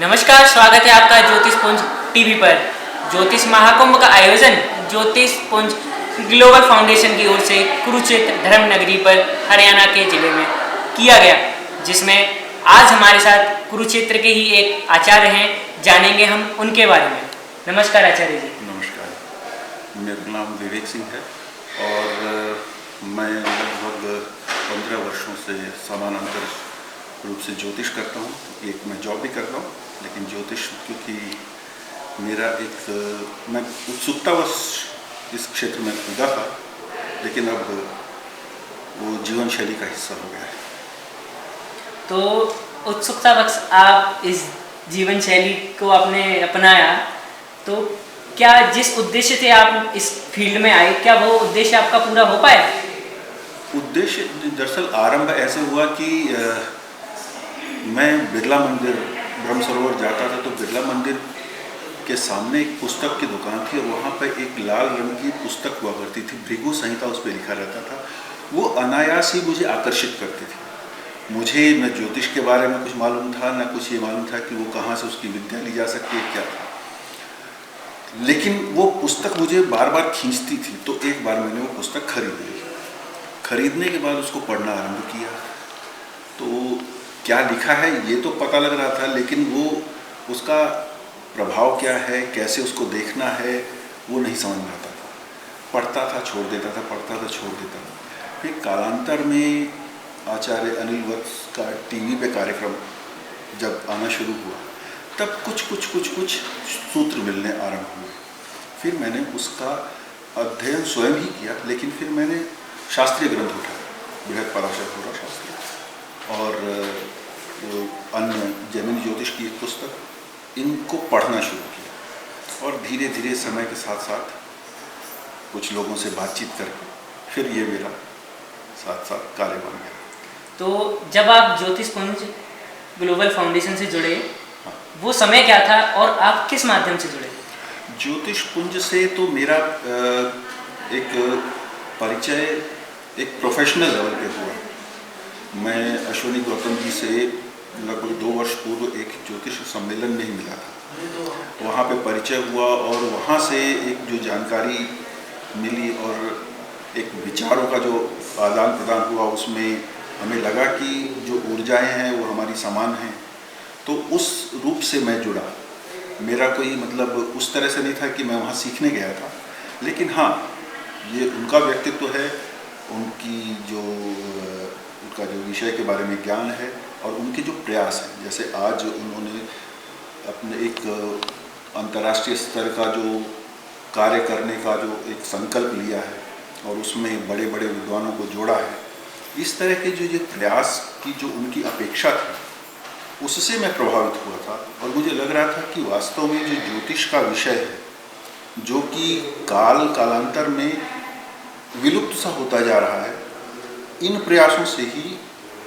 नमस्कार, स्वागत है आपका ज्योतिष पुंज टीवी पर। ज्योतिष महाकुंभ का आयोजन ज्योतिष पुंज ग्लोबल फाउंडेशन की ओर से कुरुक्षेत्र धर्म नगरी पर हरियाणा के जिले में किया गया, जिसमें आज हमारे साथ कुरुक्षेत्र के ही एक आचार्य हैं। जानेंगे हम उनके बारे में। नमस्कार आचार्य जी। नमस्कार, मेरा नाम विवेक सिंह है और मैं लगभग 15 वर्षों से समानांतर रूप से ज्योतिष करता हूँ। एक मैं जॉब भी करता हूँ, लेकिन ज्योतिष क्योंकि मेरा मैं उत्सुकतावश इस क्षेत्र में कूदा था, लेकिन अब वो जीवन शैली का हिस्सा हो गया है। तो उत्सुकतावश आप इस जीवन शैली को आपने अपनाया, तो क्या जिस उद्देश्य से आप इस फील्ड में आए, क्या वो उद्देश्य आपका पूरा हो पाया? उद्देश्य दरअसल आरंभ ऐसे हुआ कि मैं बिरला मंदिर ब्रह्म सरोवर जाता था, तो बिरला मंदिर के सामने एक पुस्तक की दुकान थी और वहाँ पर एक लाल रंग की पुस्तक हुआ करती थी, भृगु संहिता उस पर लिखा रहता था। वो अनायास ही मुझे आकर्षित करती थी। मुझे न ज्योतिष के बारे में कुछ मालूम था, न कुछ ये मालूम था कि वो कहाँ से उसकी विद्या ली जा सकती है, क्या था। लेकिन वो पुस्तक मुझे बार बार खींचती थी, तो एक बार मैंने वो पुस्तक खरीद ली। खरीदने के बाद उसको पढ़ना आरंभ किया, तो क्या लिखा है ये तो पता लग रहा था, लेकिन वो उसका प्रभाव क्या है, कैसे उसको देखना है, वो नहीं समझ में आता था। पढ़ता था, छोड़ देता था, पढ़ता था, छोड़ देता था। फिर कालांतर में आचार्य अनिल वत्स का टीवी पे कार्यक्रम जब आना शुरू हुआ, तब कुछ सूत्र मिलने आरंभ हुए। फिर मैंने उसका अध्ययन स्वयं ही किया, लेकिन फिर मैंने शास्त्रीय ग्रंथ उठाए, बृहद पराशर पूरा शास्त्री और अन्य जैमिनी ज्योतिष की एक पुस्तक, इनको पढ़ना शुरू किया और धीरे धीरे समय के साथ साथ कुछ लोगों से बातचीत करके फिर ये मेरा साथ साथ कार्य बन गया। तो जब आप ज्योतिष पुंज ग्लोबल फाउंडेशन से जुड़े, वो समय क्या था और आप किस माध्यम से जुड़े? ज्योतिष पुंज से तो मेरा एक परिचय एक प्रोफेशनल लेवल पे हुआ। मैं अश्विनी गौतम जी से लगभग 2 वर्ष पूर्व एक ज्योतिष सम्मेलन में ही मिला था। वहाँ पे परिचय हुआ और वहाँ से एक जो जानकारी मिली और एक विचारों का जो आदान प्रदान हुआ, उसमें हमें लगा कि जो ऊर्जाएं हैं वो हमारी समान हैं, तो उस रूप से मैं जुड़ा। मेरा कोई मतलब उस तरह से नहीं था कि मैं वहाँ सीखने गया था, लेकिन हाँ, ये उनका व्यक्तित्व है, उनका जो विषय के बारे में ज्ञान है और उनके जो प्रयास हैं। जैसे आज उन्होंने अपने एक अंतर्राष्ट्रीय स्तर का जो कार्य करने का जो एक संकल्प लिया है और उसमें बड़े बड़े विद्वानों को जोड़ा है, इस तरह के जो ये प्रयास की जो उनकी अपेक्षा थी, उससे मैं प्रभावित हुआ था और मुझे लग रहा था कि वास्तव में जो ज्योतिष का विषय है, जो कि कालांतर में विलुप्त सा होता जा रहा है, इन प्रयासों से ही,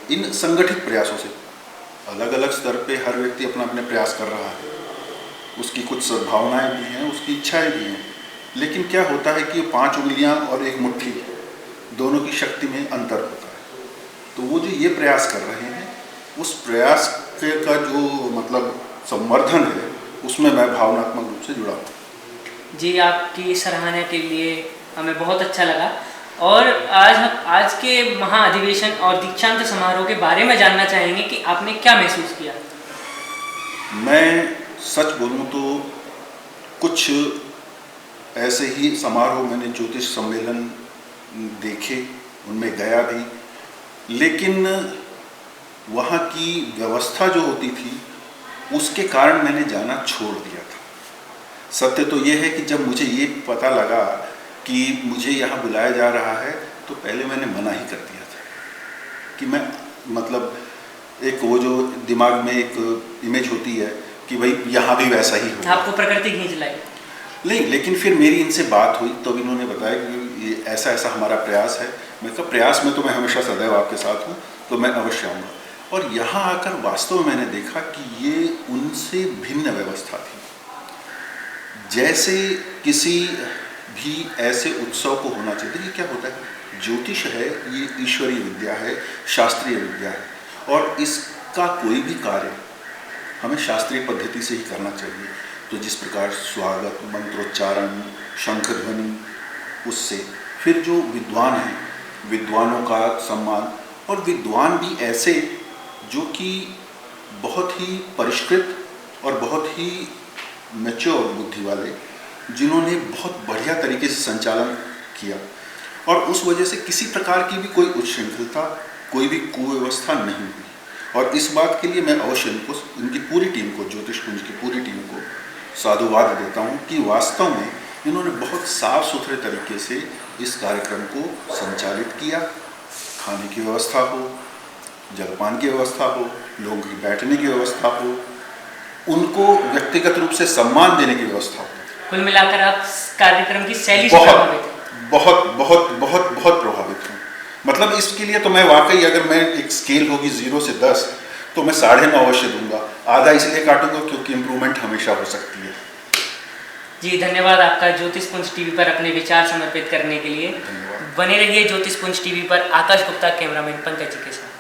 इन संगठित प्रयासों से, अलग अलग स्तर पे हर व्यक्ति अपना अपने प्रयास कर रहा है, उसकी कुछ सद्भावनाएं भी हैं, उसकी इच्छाएं भी हैं, लेकिन क्या होता है कि 5 उंगलियां और एक मुट्ठी, दोनों की शक्ति में अंतर होता है। तो वो जो ये प्रयास कर रहे हैं, उस प्रयास का जो मतलब संवर्धन है, उसमें मैं भावनात्मक रूप से जुड़ा हूँ। जी, आपकी सराहना के लिए हमें बहुत अच्छा लगा और आज के महाअधिवेशन और दीक्षांत समारोह के बारे में जानना चाहेंगे कि आपने क्या महसूस किया? मैं सच बोलूं तो कुछ ऐसे ही समारोह मैंने ज्योतिष सम्मेलन देखे, उनमें गया भी, लेकिन वहाँ की व्यवस्था जो होती थी उसके कारण मैंने जाना छोड़ दिया था। सत्य तो ये है कि जब मुझे ये पता लगा कि मुझे यहाँ बुलाया जा रहा है, तो पहले मैंने मना ही कर दिया था कि मैं मतलब एक वो जो दिमाग में एक इमेज होती है कि भाई यहाँ भी वैसा ही हो, आपको प्रकृति खींच लाई। नहीं, लेकिन फिर मेरी इनसे बात हुई तो इन्होंने बताया कि ये ऐसा ऐसा हमारा प्रयास है। मैं कहा प्रयास में तो मैं हमेशा सदैव आपके साथ हूँ, तो मैं अवश्य आऊँगा। और यहाँ आकर वास्तव में मैंने देखा कि ये उनसे भिन्न व्यवस्था थी। जैसे किसी भी ऐसे उत्सव को होना चाहिए। देखिए क्या होता है, ज्योतिष है, ये ईश्वरीय विद्या है, शास्त्रीय विद्या है, और इसका कोई भी कार्य हमें शास्त्रीय पद्धति से ही करना चाहिए। तो जिस प्रकार स्वागत, मंत्रोच्चारण, शंख ध्वनि, उससे फिर जो विद्वान हैं, विद्वानों का सम्मान, और विद्वान भी ऐसे जो कि बहुत ही परिष्कृत और बहुत ही मैच्योर बुद्धि वाले, जिन्होंने बहुत बढ़िया तरीके से संचालन किया, और उस वजह से किसी प्रकार की भी कोई उच्छृंखलता, कोई भी कुव्यवस्था नहीं हुई। और इस बात के लिए मैं अवश्य इनकी पूरी टीम को, ज्योतिष कुंज की पूरी टीम को साधुवाद देता हूँ कि वास्तव में इन्होंने बहुत साफ सुथरे तरीके से इस कार्यक्रम को संचालित किया। खाने की व्यवस्था हो, जलपान की व्यवस्था हो, लोगों की बैठने की व्यवस्था हो, उनको व्यक्तिगत रूप से सम्मान देने की व्यवस्था हो। कुल मिलाकर आप कार्यक्रम की शैली से प्रभावित हैं? बहुत बहुत बहुत बहुत प्रभावित हूँ। मतलब इसके लिए तो मैं वाकई, अगर मैं एक स्केल होगी 0 से 10 तो मैं 9.5 अवश्य दूंगा। आधा इसलिए काटूंगा क्योंकि इम्प्रूवमेंट हमेशा हो सकती है। जी धन्यवाद आपका ज्योतिष पुंज टीवी पर अपने विचार समर्पित करने के लिए। बने रहिए ज्योतिष पुंज टीवी पर। आकाश गुप्ता, कैमरामैन पंकज जी के साथ।